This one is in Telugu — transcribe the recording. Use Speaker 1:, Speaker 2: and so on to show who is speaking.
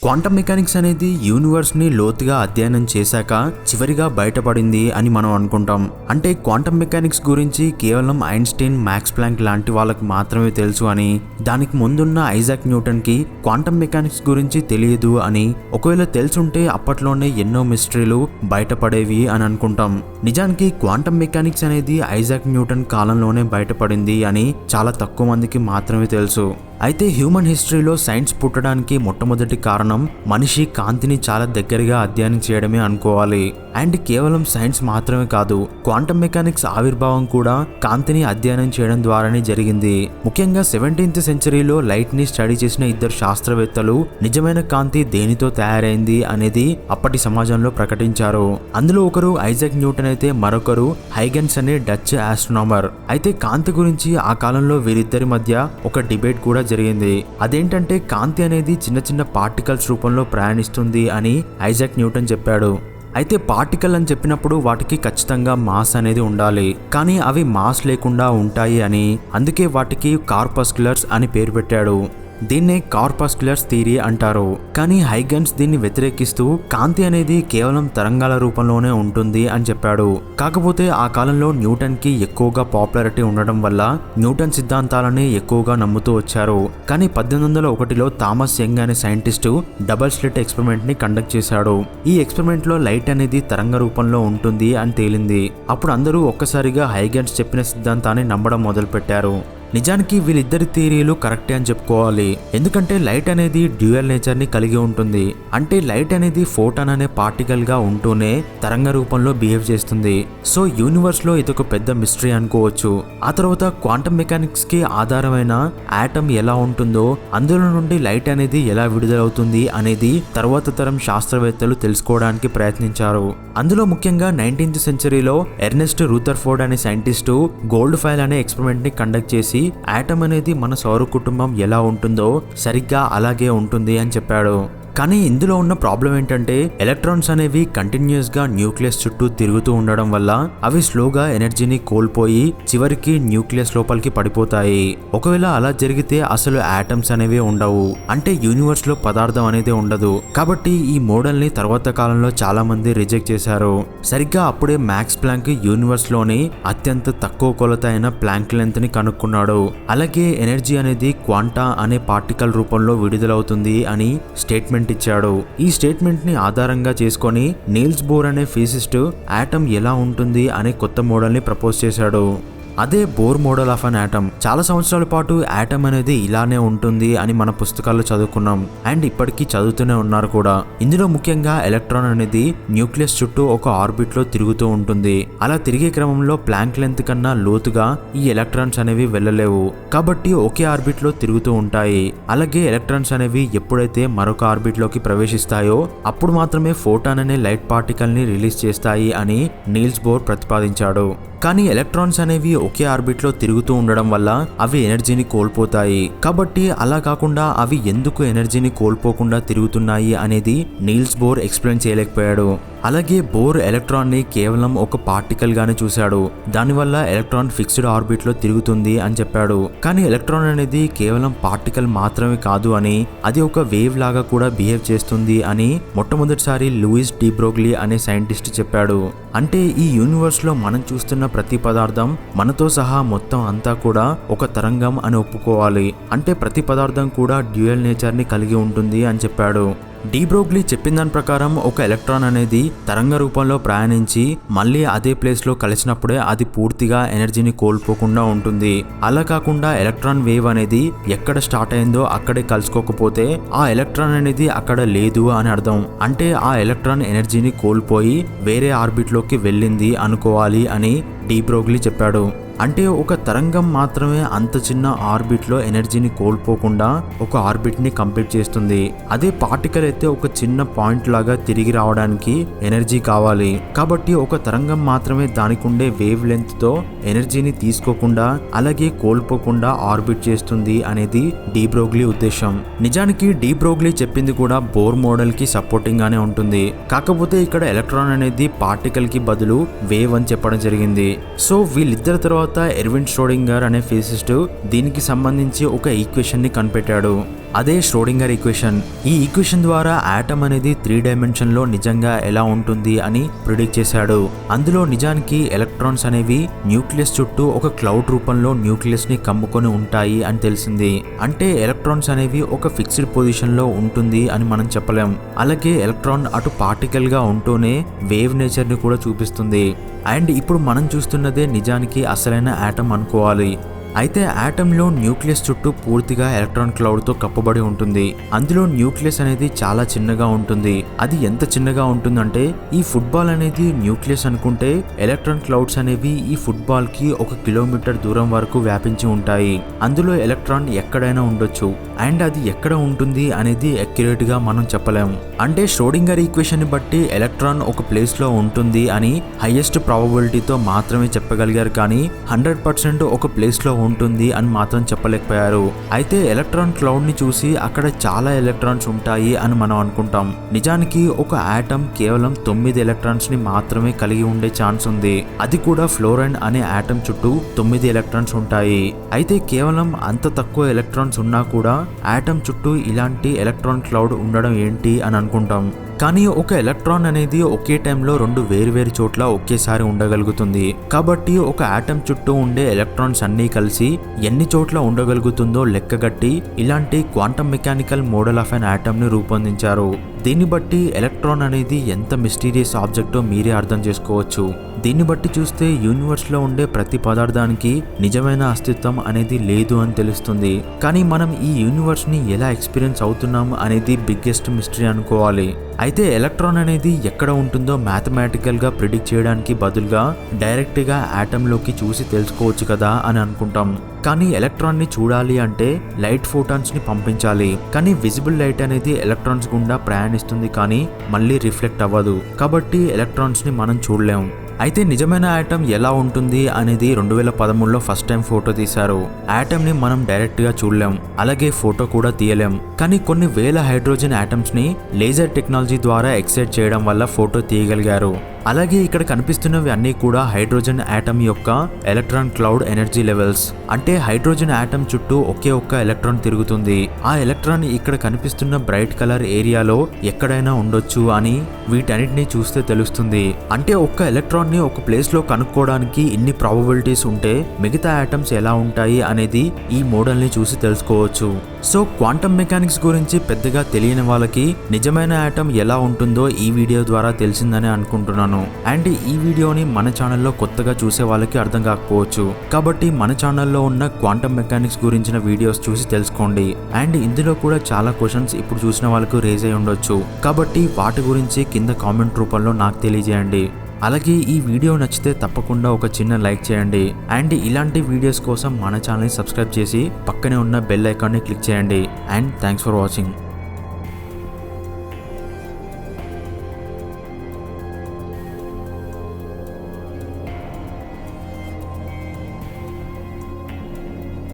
Speaker 1: క్వాంటమ్ మెకానిక్స్ అనేది యూనివర్స్ ని లోతుగా అధ్యయనం చేశాక చివరిగా బయటపడింది అని మనం అనుకుంటాం. అంటే క్వాంటమ్ మెకానిక్స్ గురించి కేవలం ఐన్స్టీన్, మ్యాక్స్ ప్లాంక్ లాంటి వాళ్ళకి మాత్రమే తెలుసు అని, దానికి ముందున్న ఐజాక్ న్యూటన్ కి క్వాంటమ్ మెకానిక్స్ గురించి తెలియదు అని, ఒకవేళ తెలుసుంటే అప్పట్లోనే ఎన్నో మిస్టరీలు బయటపడేవి అని అనుకుంటాం. నిజానికి క్వాంటమ్ మెకానిక్స్ అనేది ఐజాక్ న్యూటన్ కాలంలోనే బయటపడింది అని చాలా తక్కువ మందికి మాత్రమే తెలుసు. అయితే హ్యూమన్ హిస్టరీలో సైన్స్ పుట్టడానికి మొట్టమొదటి కారణం మనిషి కాంతిని చాలా దగ్గరగా అధ్యయనం చేయడమే అనుకోవాలి. అండ్ కేవలం సైన్స్ మాత్రమే కాదు, క్వాంటమ్ మెకానిక్స్ ఆవిర్భావం కూడా కాంతిని అధ్యయనం చేయడం ద్వారానే జరిగింది. ముఖ్యంగా 17th సెంచరీలో లైట్ ని స్టడీ చేసిన ఇద్దరు శాస్త్రవేత్తలు నిజమైన కాంతి దేనితో తయారైంది అనేది అప్పటి సమాజంలో ప్రకటించారు. అందులో ఒకరు ఐజాక్ న్యూటన్ అయితే మరొకరు హైగెన్స్ అనే డచ్ ఆస్ట్రోనామర్. అయితే కాంతి గురించి ఆ కాలంలో వీరిద్దరి మధ్య ఒక డిబేట్ కూడా జరిగింది. అదేంటంటే కాంతి అనేది చిన్న చిన్న పార్టికల్స్ రూపంలో ప్రయాణిస్తుంది అని ఐజాక్ న్యూటన్ చెప్పాడు. అయితే పార్టికల్ అని చెప్పినప్పుడు వాటికి ఖచ్చితంగా మాస్ అనేది ఉండాలి, కానీ అవి మాస్ లేకుండా ఉంటాయి అని, అందుకే వాటికి కార్పస్క్యులర్స్ అని పేరు పెట్టాడు. దీన్నే కార్పస్క్యులర్స్ థియరీ అంటారు. కానీ హైగెన్స్ దీన్ని వ్యతిరేకిస్తూ కాంతి అనేది కేవలం తరంగాల రూపంలోనే ఉంటుంది అని చెప్పాడు. కాకపోతే ఆ కాలంలో న్యూటన్ కి ఎక్కువగా పాపులారిటీ ఉండడం వల్ల న్యూటన్ సిద్ధాంతాలని ఎక్కువగా నమ్ముతూ వచ్చారు. కానీ 1801లో థామస్ యంగ్ అనే సైంటిస్టు డబుల్ స్లిట్ ఎక్స్పెరిమెంట్ ని కండక్ట్ చేశాడు. ఈ ఎక్స్పెరిమెంట్ లో లైట్ అనేది తరంగ రూపంలో ఉంటుంది అని తేలింది. అప్పుడు అందరూ ఒక్కసారిగా హైగెన్స్ చెప్పిన సిద్ధాంతాన్ని నమ్మడం మొదలు పెట్టారు. నిజానికి వీళ్ళిద్దరి థియరీలు కరెక్టే అని చెప్పుకోవాలి. ఎందుకంటే లైట్ అనేది డ్యూయల్ నేచర్ ని కలిగి ఉంటుంది. అంటే లైట్ అనేది ఫోటాన్ అనే పార్టికల్ గా ఉంటూనే తరంగ రూపంలో బిహేవ్ చేస్తుంది. సో యూనివర్స్ లో ఇదొక పెద్ద మిస్టరీ అనుకోవచ్చు. ఆ తర్వాత క్వాంటమ్ మెకానిక్స్ కి ఆధారమైన ఆటమ్ ఎలా ఉంటుందో, అందులో నుండి లైట్ అనేది ఎలా విడుదలవుతుంది అనేది తర్వాత తరం శాస్త్రవేత్తలు తెలుసుకోవడానికి ప్రయత్నించారు. అందులో ముఖ్యంగా 19th సెంచరీలో ఎర్నెస్ట్ రూథర్ఫోర్డ్ అనే సైంటిస్టు గోల్డ్ ఫైల్ అనే ఎక్స్పెరిమెంట్ ని కండక్ట్ చేసి ఆటమ్ అనేది మన సౌర కుటుంబం ఎలా ఉంటుందో సరిగ్గా అలాగే ఉంటుంది అని చెప్పాడు. కానీ ఇందులో ఉన్న ప్రాబ్లం ఏంటంటే ఎలక్ట్రాన్స్ అనేవి కంటిన్యూస్ గా న్యూక్లియస్ చుట్టూ తిరుగుతూ ఉండడం వల్ల అవి స్లోగా ఎనర్జీని కోల్పోయి చివరికి న్యూక్లియస్ లోపలికి పడిపోతాయి. ఒకవేళ అలా జరిగితే అసలు ఆటమ్స్ అనేవి ఉండవు, అంటే యూనివర్స్ లో పదార్థం అనేది ఉండదు. కాబట్టి ఈ మోడల్ ని తర్వాత కాలంలో చాలా మంది రిజెక్ట్ చేశారు. సరిగ్గా అప్పుడే మ్యాక్స్ ప్లాంక్ యూనివర్స్ లోని అత్యంత తక్కువ కొలత అయిన ప్లాంక్ లెంత్ ని కనుక్కున్నాడు. అలాగే ఎనర్జీ అనేది క్వాంటా అనే పార్టికల్ రూపంలో విడుదలవుతుంది అని స్టేట్మెంట్ ఇచ్చాడు. ఈ స్టేట్మెంట్ ని ఆధారంగా చేసుకొని నీల్స్ బోర్ అనే ఫిజిసిస్ట్ ఆటమ్ ఎలా ఉంటుంది అనే కొత్త మోడల్ ని ప్రపోజ్ చేశాడు. అదే Bohr model of an atom. చాలా సంవత్సరాల పాటు ఆటమ్ అనేది ఇలానే ఉంటుంది అని మన పుస్తకాల్లో చదువుకున్నాం, అండ్ ఇప్పటికీ చదువుతూనే ఉన్నారు కూడా. ఇందులో ముఖ్యంగా ఎలక్ట్రాన్ అనేది న్యూక్లియస్ చుట్టూ ఒక ఆర్బిట్ లో తిరుగుతూ ఉంటుంది. అలా తిరిగే క్రమంలో ప్లాంక్ లెంత్ కన్నా లోతుగా ఈ ఎలక్ట్రాన్స్ అనేవి వెళ్ళలేవు, కాబట్టి ఒకే ఆర్బిట్ లో తిరుగుతూ ఉంటాయి. అలాగే ఎలక్ట్రాన్స్ అనేవి ఎప్పుడైతే మరొక ఆర్బిట్ లోకి ప్రవేశిస్తాయో అప్పుడు మాత్రమే ఫోటాన్ అనే లైట్ పార్టికల్ ని రిలీజ్ చేస్తాయి అని నీల్స్ బోర్ ప్రతిపాదించాడు. కానీ ఎలక్ట్రాన్స్ అనేవి ఒకే ఆర్బిట్ లో తిరుగుతూ ఉండడం వల్ల అవి ఎనర్జీని కోల్పోతాయి. కాబట్టి అలా కాకుండా అవి ఎందుకు ఎనర్జీని కోల్పోకుండా తిరుగుతున్నాయి అనేది నీల్స్ బోర్ ఎక్స్ప్లెయిన్ చేయలేకపోయాడు. అలాగే బోర్ ఎలక్ట్రాన్ ని కేవలం ఒక పార్టికల్ గానే చూశాడు. దానివల్ల ఎలక్ట్రాన్ ఫిక్స్డ్ ఆర్బిట్ లో తిరుగుతుంది అని చెప్పాడు. కానీ ఎలక్ట్రాన్ అనేది కేవలం పార్టికల్ మాత్రమే కాదు అని, అది ఒక వేవ్ లాగా కూడా బిహేవ్ చేస్తుంది అని మొట్టమొదటిసారి లూయిస్ డి బ్రోగ్లీ అనే సైంటిస్ట్ చెప్పాడు. అంటే ఈ యూనివర్స్ లో మనం చూస్తున్న ప్రతి పదార్థం, మనతో సహా మొత్తం అంతా కూడా ఒక తరంగం అని ఒప్పుకోవాలి. అంటే ప్రతి పదార్థం కూడా డ్యూయల్ నేచర్ ని కలిగి ఉంటుంది అని చెప్పాడు. డి బ్రోగ్లీ చెప్పిన దాని ప్రకారం ఒక ఎలక్ట్రాన్ అనేది తరంగ రూపంలో ప్రయాణించి మళ్ళీ అదే ప్లేస్ లో కలిసినప్పుడే అది పూర్తిగా ఎనర్జీని కోల్పోకుండా ఉంటుంది. అలా కాకుండా ఎలక్ట్రాన్ వేవ్ అనేది ఎక్కడ స్టార్ట్ అయిందో అక్కడే కలుసుకోకపోతే ఆ ఎలక్ట్రాన్ అనేది అక్కడ లేదు అని అర్థం. అంటే ఆ ఎలక్ట్రాన్ ఎనర్జీని కోల్పోయి వేరే ఆర్బిట్ లోకి వెళ్ళింది అనుకోవాలి అని డి బ్రోగ్లీ చెప్పాడు. అంటే ఒక తరంగం మాత్రమే అంత చిన్న ఆర్బిట్ లో ఎనర్జీని కోల్పోకుండా ఒక ఆర్బిట్ ని కంప్లీట్ చేస్తుంది. అదే పార్టికల్ అయితే ఒక చిన్న పాయింట్ లాగా తిరిగి రావడానికి ఎనర్జీ కావాలి. కాబట్టి ఒక తరంగం మాత్రమే దానికి ఉండే వేవ్ లెంత్ తో ఎనర్జీని తీసుకోకుండా అలాగే కోల్పోకుండా ఆర్బిట్ చేస్తుంది అనేది డి బ్రోగ్లీ ఉద్దేశం. నిజానికి డి బ్రోగ్లీ చెప్పింది కూడా బోర్ మోడల్ కి సపోర్టింగ్ గానే ఉంటుంది. కాకపోతే ఇక్కడ ఎలక్ట్రాన్ అనేది పార్టికల్ కి బదులు వేవ్ అని చెప్పడం జరిగింది. సో వీళ్ళిద్దరి తర్వాత ఎర్విన్ ష్రోడింగర్ అనే ఫిజిసిస్ట్ దీనికి సంబంధించి ఒక ఈక్వేషన్ ని కనిపెట్టాడు. అదే ష్రోడింగర్ ఈక్వేషన్. ఈ ఈక్వేషన్ ద్వారా ఆటమ్ అనేది 3 డైమెన్షన్లో నిజంగా ఎలా ఉంటుంది అని ప్రిడిక్ట్ చేశాడు. అందులో నిజానికి ఎలక్ట్రాన్స్ అనేవి న్యూక్లియస్ చుట్టూ ఒక క్లౌడ్ రూపంలో న్యూక్లియస్ ని కమ్ముకొని ఉంటాయి అని తెలిసింది. అంటే ఎలక్ట్రాన్స్ అనేవి ఒక ఫిక్స్డ్ పొజిషన్ లో ఉంటుంది అని మనం చెప్పలేం. అలాగే ఎలక్ట్రాన్ అటు పార్టికల్ గా ఉంటూనే వేవ్ నేచర్ ని కూడా చూపిస్తుంది. అండ్ ఇప్పుడు మనం చూస్తున్నదే నిజానికి అసలైన ఆటమ్ అనుకోవాలి. అయితే ఆటంలో న్యూక్లియస్ చుట్టూ పూర్తిగా ఎలక్ట్రాన్ క్లౌడ్తో కప్పబడి ఉంటుంది. అందులో న్యూక్లియస్ అనేది చాలా చిన్నగా ఉంటుంది. అది ఎంత చిన్నగా ఉంటుందంటే ఈ ఫుట్బాల్ అనేది న్యూక్లియస్ అనుకుంటే ఎలక్ట్రాన్ క్లౌడ్స్ అనేవి ఈ ఫుట్బాల్ కి 1 కిలోమీటర్ దూరం వరకు వ్యాపించి ఉంటాయి. అందులో ఎలక్ట్రాన్ ఎక్కడైనా ఉండొచ్చు. అండ్ అది ఎక్కడ ఉంటుంది అనేది అక్యురేట్ గా మనం చెప్పలేం. అంటే ష్రోడింగర్ ఈక్వేషన్ ని బట్టి ఎలక్ట్రాన్ ఒక ప్లేస్ లో ఉంటుంది అని హైయెస్ట్ ప్రాబబిలిటీతో మాత్రమే చెప్పగలిగారు, కానీ 100% ఒక ప్లేస్ లో ఉంటుంది అని మాత్రం చెప్పలేకపోయారు. అయితే ఎలక్ట్రాన్ క్లౌడ్ ని చూసి అక్కడ చాలా ఎలక్ట్రాన్స్ ఉంటాయి అని మనం అనుకుంటాం. నిజానికి ఒక ఆటమ్ కేవలం 9 ఎలక్ట్రాన్స్ ని మాత్రమే కలిగి ఉండే ఛాన్స్ ఉంది. అది కూడా ఫ్లోరైన్ అనే ఆటమ్ చుట్టూ 9 ఎలక్ట్రాన్స్ ఉంటాయి. అయితే కేవలం అంత తక్కువ ఎలక్ట్రాన్స్ ఉన్నా కూడా ఆటమ్ చుట్టూ ఇలాంటి ఎలక్ట్రాన్ క్లౌడ్ ఉండడం ఏంటి అని అనుకుంటాం. కానీ ఒక ఎలక్ట్రాన్ అనేది ఒకే టైంలో 2 వేరువేరు చోట్ల ఒకేసారి ఉండగలుగుతుంది. కాబట్టి ఒక ఆటమ్ చుట్టూ ఉండే ఎలక్ట్రాన్స్ అన్నీ కలిసి ఎన్ని చోట్ల ఉండగలుగుతుందో లెక్కగట్టి ఇలాంటి quantum mechanical model of an atom ని రూపొందించారు. దీన్ని బట్టి ఎలక్ట్రాన్ అనేది ఎంత మిస్టీరియస్ ఆబ్జెక్టో మీరే అర్థం చేసుకోవచ్చు. దీన్ని బట్టి చూస్తే యూనివర్స్ లో ఉండే ప్రతి పదార్థానికి నిజమైన అస్తిత్వం అనేది లేదు అని తెలుస్తుంది. కానీ మనం ఈ యూనివర్స్ ని ఎలా ఎక్స్పీరియన్స్ అవుతున్నాం అనేది బిగ్గెస్ట్ మిస్టరీ అనుకోవాలి. అయితే ఎలక్ట్రాన్ అనేది ఎక్కడ ఉంటుందో మ్యాథమెటికల్ గా ప్రిడిక్ట్ చేయడానికి బదులుగా డైరెక్ట్ గా ఆటమ్ లోకి చూసి తెలుసుకోవచ్చు కదా అని అనుకుంటాం. కానీ ఎలక్ట్రాన్ ని చూడాలి అంటే లైట్ ఫోటాన్స్ ని పంపించాలి. కానీ విజిబుల్ లైట్ అనేది ఎలక్ట్రాన్స్ గుండా ప్రయాణిస్తుంది, కానీ మళ్ళీ రిఫ్లెక్ట్ అవ్వదు. కాబట్టి ఎలక్ట్రాన్స్ ని మనం చూడలేం. అయితే నిజమైన ఆటమ్ ఎలా ఉంటుంది అనేది 2013లో ఫస్ట్ టైం ఫోటో తీశారు. ఆటమ్ ని మనం డైరెక్ట్ గా చూడలేం, అలాగే ఫోటో కూడా తీయలేం. కానీ కొన్ని వేల హైడ్రోజన్ ఆటమ్స్ ని లేజర్ టెక్నాలజీ ద్వారా ఎక్సైట్ చేయడం వల్ల ఫోటో తీయగలిగారు. అలాగే ఇక్కడ కనిపిస్తున్నవి అన్నీ కూడా హైడ్రోజన్ ఆటమ్ యొక్క ఎలక్ట్రాన్ క్లౌడ్ ఎనర్జీ లెవెల్స్. అంటే హైడ్రోజన్ ఆటమ్ చుట్టూ ఒకే ఒక్క ఎలక్ట్రాన్ తిరుగుతుంది. ఆ ఎలక్ట్రాన్ ఇక్కడ కనిపిస్తున్న బ్రైట్ కలర్ ఏరియాలో ఎక్కడైనా ఉండొచ్చు అని వీటన్నిటిని చూస్తే తెలుస్తుంది. అంటే ఒక్క ఎలక్ట్రాన్ ని ఒక ప్లేస్ లో కనుక్కోవడానికి ఇన్ని ప్రాబబిలిటీస్ ఉంటే మిగతా ఆటమ్స్ ఎలా ఉంటాయి అనేది ఈ మోడల్ ని చూసి తెలుసుకోవచ్చు. సో క్వాంటమ్ మెకానిక్స్ గురించి పెద్దగా తెలియని వాళ్ళకి నిజమైన ఆటమ్ ఎలా ఉంటుందో ఈ వీడియో ద్వారా తెలిసిందని అనుకుంటున్నాను. అండ్ ఈ వీడియోని మన ఛానల్లో కొత్తగా చూసే వాళ్ళకి అర్థం కాకపోవచ్చు. కాబట్టి మన ఛానల్లో ఉన్న క్వాంటమ్ మెకానిక్స్ గురించిన వీడియోస్ చూసి తెలుసుకోండి. అండ్ ఇందులో కూడా చాలా క్వశ్చన్స్ ఇప్పుడు చూసిన వాళ్ళకు రేజ్ అయి ఉండొచ్చు. కాబట్టి వాటి గురించి కింద కామెంట్ రూపంలో నాకు తెలియజేయండి. అలాగే ఈ వీడియో నచ్చితే తప్పకుండా ఒక చిన్న లైక్ చేయండి. అండ్ ఇలాంటి వీడియోస్ కోసం మన ఛానల్ని సబ్స్క్రైబ్ చేసి పక్కనే ఉన్న బెల్ ఐకాన్ని క్లిక్ చేయండి. And thanks for watching.